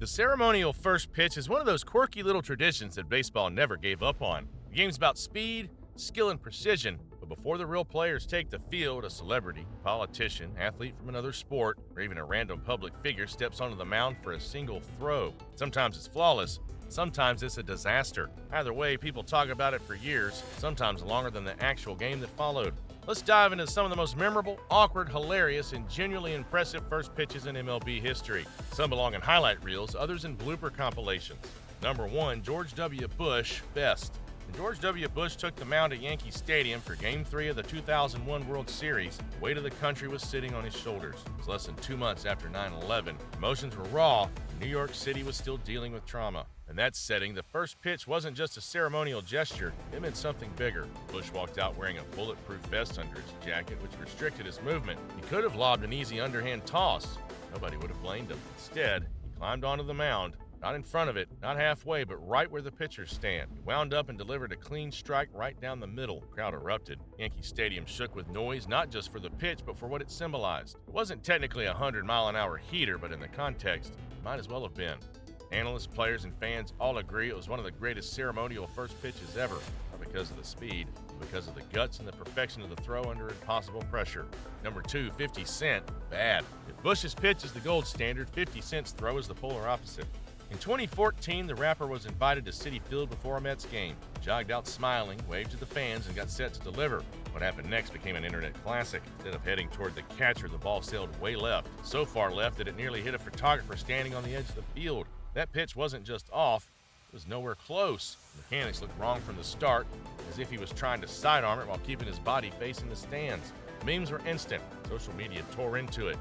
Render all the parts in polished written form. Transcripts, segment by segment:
The ceremonial first pitch is one of those quirky little traditions that baseball never gave up on. The game's about speed, skill, and precision, but before the real players take the field, a celebrity, politician, athlete from another sport, or even a random public figure steps onto the mound for a single throw. Sometimes it's flawless, sometimes it's a disaster. Either way, people talk about it for years, sometimes longer than the actual game that followed. Let's dive into some of the most memorable, awkward, hilarious, and genuinely impressive first pitches in MLB history. Some belong in highlight reels, others in blooper compilations. Number 1, George W. Bush, best. When George W. Bush took the mound at Yankee Stadium for Game 3 of the 2001 World Series, the weight of the country was sitting on his shoulders. It was less than 2 months after 9/11. Emotions were raw, and New York City was still dealing with trauma. In that setting, the first pitch wasn't just a ceremonial gesture, it meant something bigger. Bush walked out wearing a bulletproof vest under his jacket, which restricted his movement. He could have lobbed an easy underhand toss. Nobody would have blamed him. Instead, he climbed onto the mound, not in front of it, not halfway, but right where the pitchers stand. He wound up and delivered a clean strike right down the middle. The crowd erupted. Yankee Stadium shook with noise, not just for the pitch, but for what it symbolized. It wasn't technically a 100-mile-an-hour heater, but in the context, it might as well have been. Analysts, players, and fans all agree it was one of the greatest ceremonial first pitches ever, not because of the speed, but because of the guts and the perfection of the throw under impossible pressure. Number 2, 50 Cent, bad. If Bush's pitch is the gold standard, 50 Cent's throw is the polar opposite. In 2014, the rapper was invited to Citi Field before a Mets game. He jogged out smiling, waved to the fans, and got set to deliver. What happened next became an internet classic. Instead of heading toward the catcher, the ball sailed way left, so far left that it nearly hit a photographer standing on the edge of the field. That pitch wasn't just off, it was nowhere close. The mechanics looked wrong from the start, as if he was trying to sidearm it while keeping his body facing the stands. Memes were instant. Social media tore into it.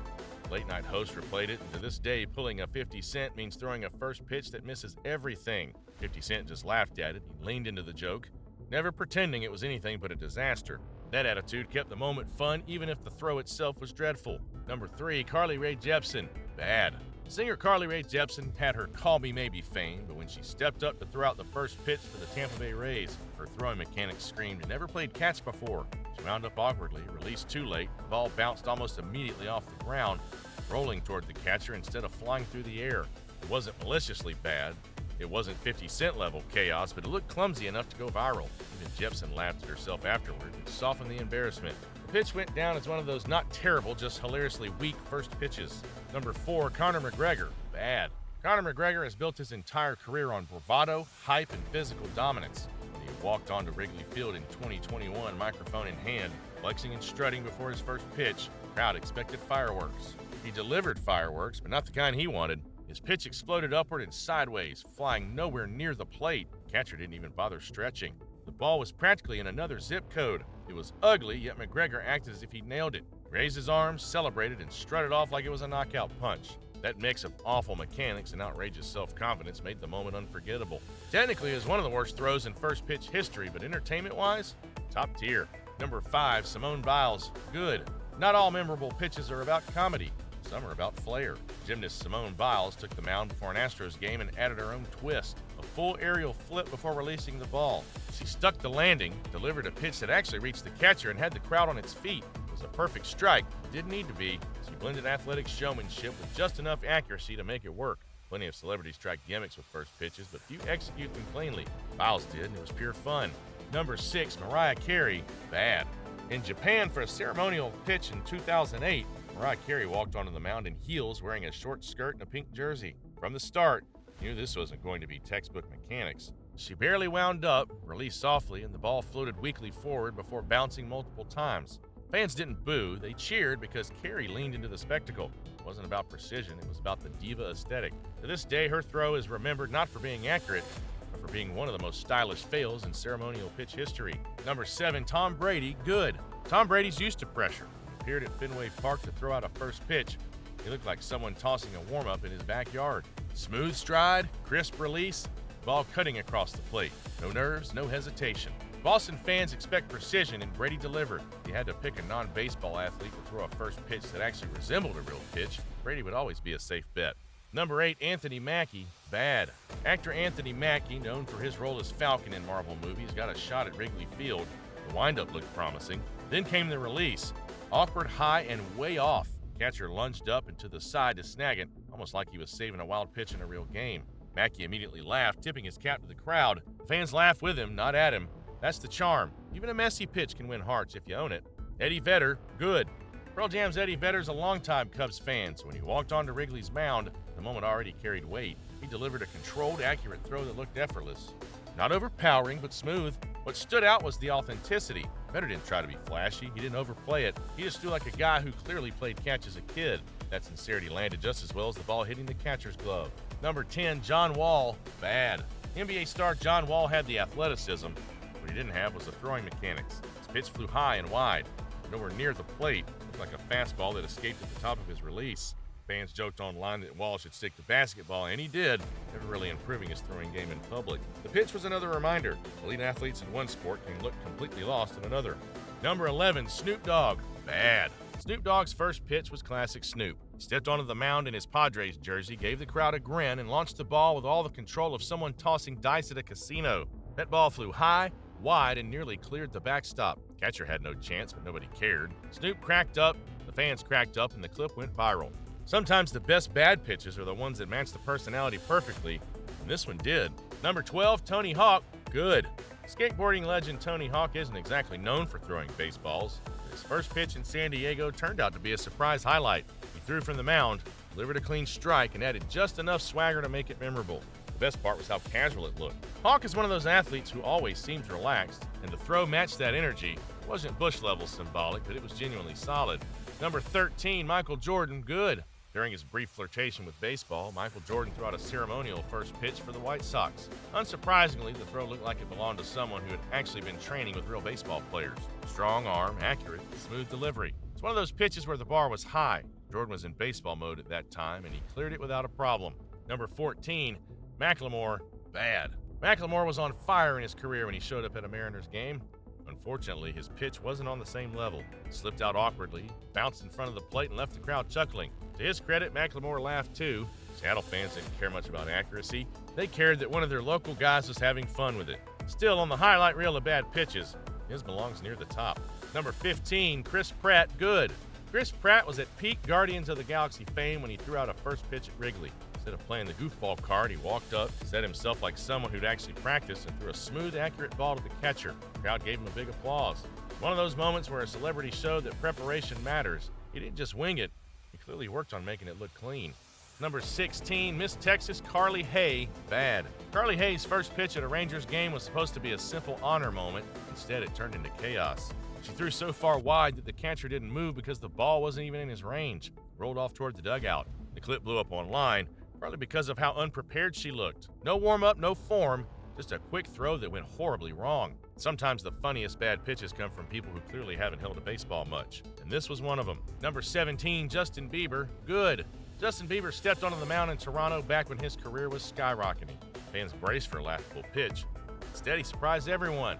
Late-night host replayed it, and to this day, pulling a 50 Cent means throwing a first pitch that misses everything. 50 Cent just laughed at it. He leaned into the joke, never pretending it was anything but a disaster. That attitude kept the moment fun, even if the throw itself was dreadful. Number 3, Carly Rae Jepsen, bad. Singer Carly Rae Jepsen had her Call Me Maybe fame, but when she stepped up to throw out the first pitch for the Tampa Bay Rays, her throwing mechanics screamed, "Never played catch before." She wound up awkwardly, released too late, the ball bounced almost immediately off the ground, rolling toward the catcher instead of flying through the air. It wasn't maliciously bad, it wasn't 50 Cent level chaos, but it looked clumsy enough to go viral. Even Jepsen laughed at herself afterward, which softened the embarrassment. The pitch went down as one of those not terrible, just hilariously weak first pitches. Number 4, Conor McGregor, bad. Conor McGregor has built his entire career on bravado, hype, and physical dominance. When he walked onto Wrigley Field in 2021, microphone in hand, flexing and strutting before his first pitch, the crowd expected fireworks. He delivered fireworks, but not the kind he wanted. His pitch exploded upward and sideways, flying nowhere near the plate. The catcher didn't even bother stretching. The ball was practically in another zip code. It was ugly, yet McGregor acted as if he'd nailed it. He raised his arms, celebrated, and strutted off like it was a knockout punch. That mix of awful mechanics and outrageous self-confidence made the moment unforgettable. Technically, it was one of the worst throws in first pitch history, but entertainment-wise, top tier. Number 5, Simone Biles, good. Not all memorable pitches are about comedy. Some are about flair. Gymnast Simone Biles took the mound before an Astros game and added her own twist. A full aerial flip before releasing the ball. She stuck the landing, delivered a pitch that actually reached the catcher and had the crowd on its feet. It was a perfect strike. It didn't need to be. She blended athletic showmanship with just enough accuracy to make it work. Plenty of celebrities try gimmicks with first pitches, but few execute them cleanly. Biles did, and it was pure fun. Number 6, Mariah Carey, bad. In Japan, for a ceremonial pitch in 2008, Mariah Carey walked onto the mound in heels wearing a short skirt and a pink jersey. From the start, you knew this wasn't going to be textbook mechanics. She barely wound up, released softly, and the ball floated weakly forward before bouncing multiple times. Fans didn't boo, they cheered because Carey leaned into the spectacle. It wasn't about precision, it was about the diva aesthetic. To this day, her throw is remembered not for being accurate, but for being one of the most stylish fails in ceremonial pitch history. Number 7, Tom Brady, good. Tom Brady's used to pressure. He appeared at Fenway Park to throw out a first pitch. He looked like someone tossing a warm-up in his backyard. Smooth stride, crisp release, ball cutting across the plate. No nerves, no hesitation. Boston fans expect precision, and Brady delivered. If you had to pick a non-baseball athlete to throw a first pitch that actually resembled a real pitch, Brady would always be a safe bet. Number 8, Anthony Mackie, bad. Actor Anthony Mackie, known for his role as Falcon in Marvel movies, got a shot at Wrigley Field. The windup looked promising. Then came the release. Awkward, high, and way off. Catcher lunged up and to the side to snag it, almost like he was saving a wild pitch in a real game. Mackey immediately laughed, tipping his cap to the crowd. The fans laughed with him, not at him. That's the charm. Even a messy pitch can win hearts if you own it. Eddie Vedder, good. Pearl Jam's Eddie Vedder's a longtime Cubs fan, so when he walked onto Wrigley's mound, the moment already carried weight. He delivered a controlled, accurate throw that looked effortless. Not overpowering, but smooth. What stood out was the authenticity. Vedder didn't try to be flashy. He didn't overplay it. He just threw like a guy who clearly played catch as a kid. That sincerity landed just as well as the ball hitting the catcher's glove. Number 10, John Wall, bad. NBA star John Wall had the athleticism. What he didn't have was the throwing mechanics. His pitch flew high and wide, nowhere near the plate. It looked like a fastball that escaped at the top of his release. Fans joked online that Wall should stick to basketball, and he did, never really improving his throwing game in public. The pitch was another reminder. Elite athletes in one sport can look completely lost in another. Number 11, Snoop Dogg, bad. Snoop Dogg's first pitch was classic Snoop. He stepped onto the mound in his Padres jersey, gave the crowd a grin, and launched the ball with all the control of someone tossing dice at a casino. That ball flew high, wide, and nearly cleared the backstop. Catcher had no chance, but nobody cared. Snoop cracked up, the fans cracked up, and the clip went viral. Sometimes the best bad pitches are the ones that match the personality perfectly, and this one did. Number 12, Tony Hawk, good. Skateboarding legend Tony Hawk isn't exactly known for throwing baseballs. His first pitch in San Diego turned out to be a surprise highlight. He threw from the mound, delivered a clean strike, and added just enough swagger to make it memorable. The best part was how casual it looked. Hawk is one of those athletes who always seems relaxed, and the throw matched that energy. It wasn't Bush-level symbolic, but it was genuinely solid. Number 13, Michael Jordan, good. During his brief flirtation with baseball, Michael Jordan threw out a ceremonial first pitch for the White Sox. Unsurprisingly, the throw looked like it belonged to someone who had actually been training with real baseball players. Strong arm, accurate, smooth delivery. It's one of those pitches where the bar was high. Jordan was in baseball mode at that time, and he cleared it without a problem. Number 14, Macklemore, bad. Macklemore was on fire in his career when he showed up at a Mariners game. Unfortunately, his pitch wasn't on the same level. It slipped out awkwardly, bounced in front of the plate, and left the crowd chuckling. To his credit, Macklemore laughed too. Seattle fans didn't care much about accuracy. They cared that one of their local guys was having fun with it. Still, on the highlight reel of bad pitches, his belongs near the top. Number 15, Chris Pratt, good. Chris Pratt was at peak Guardians of the Galaxy fame when he threw out a first pitch at Wrigley. Instead of playing the goofball card, he walked up, set himself like someone who'd actually practiced, and threw a smooth, accurate ball to the catcher. The crowd gave him a big applause. One of those moments where a celebrity showed that preparation matters. He didn't just wing it, he clearly worked on making it look clean. Number 16, Miss Texas Carly Hay, bad. Carly Hay's first pitch at a Rangers game was supposed to be a simple honor moment. Instead, it turned into chaos. She threw so far wide that the catcher didn't move because the ball wasn't even in his range. It rolled off toward the dugout. The clip blew up online, partly because of how unprepared she looked. No warm-up, no form, just a quick throw that went horribly wrong. Sometimes the funniest bad pitches come from people who clearly haven't held a baseball much, and this was one of them. Number 17, Justin Bieber, good. Justin Bieber stepped onto the mound in Toronto back when his career was skyrocketing. Fans braced for a laughable pitch. Instead, he surprised everyone.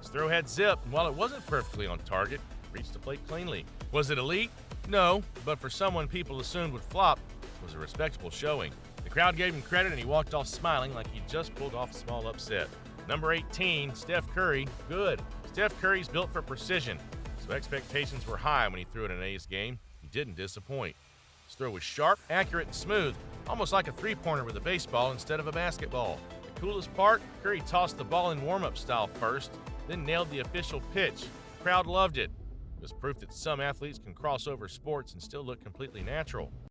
His throw had zip, and while it wasn't perfectly on target, it reached the plate cleanly. Was it elite? No, but for someone people assumed would flop, it was a respectable showing. The crowd gave him credit, and he walked off smiling like he just pulled off a small upset. Number 18, Steph Curry, good. Steph Curry's built for precision, so expectations were high when he threw in an A's game. He didn't disappoint. His throw was sharp, accurate, and smooth, almost like a three-pointer with a baseball instead of a basketball. The coolest part, Curry tossed the ball in warm-up style first, then nailed the official pitch. The crowd loved it. It was proof that some athletes can cross over sports and still look completely natural.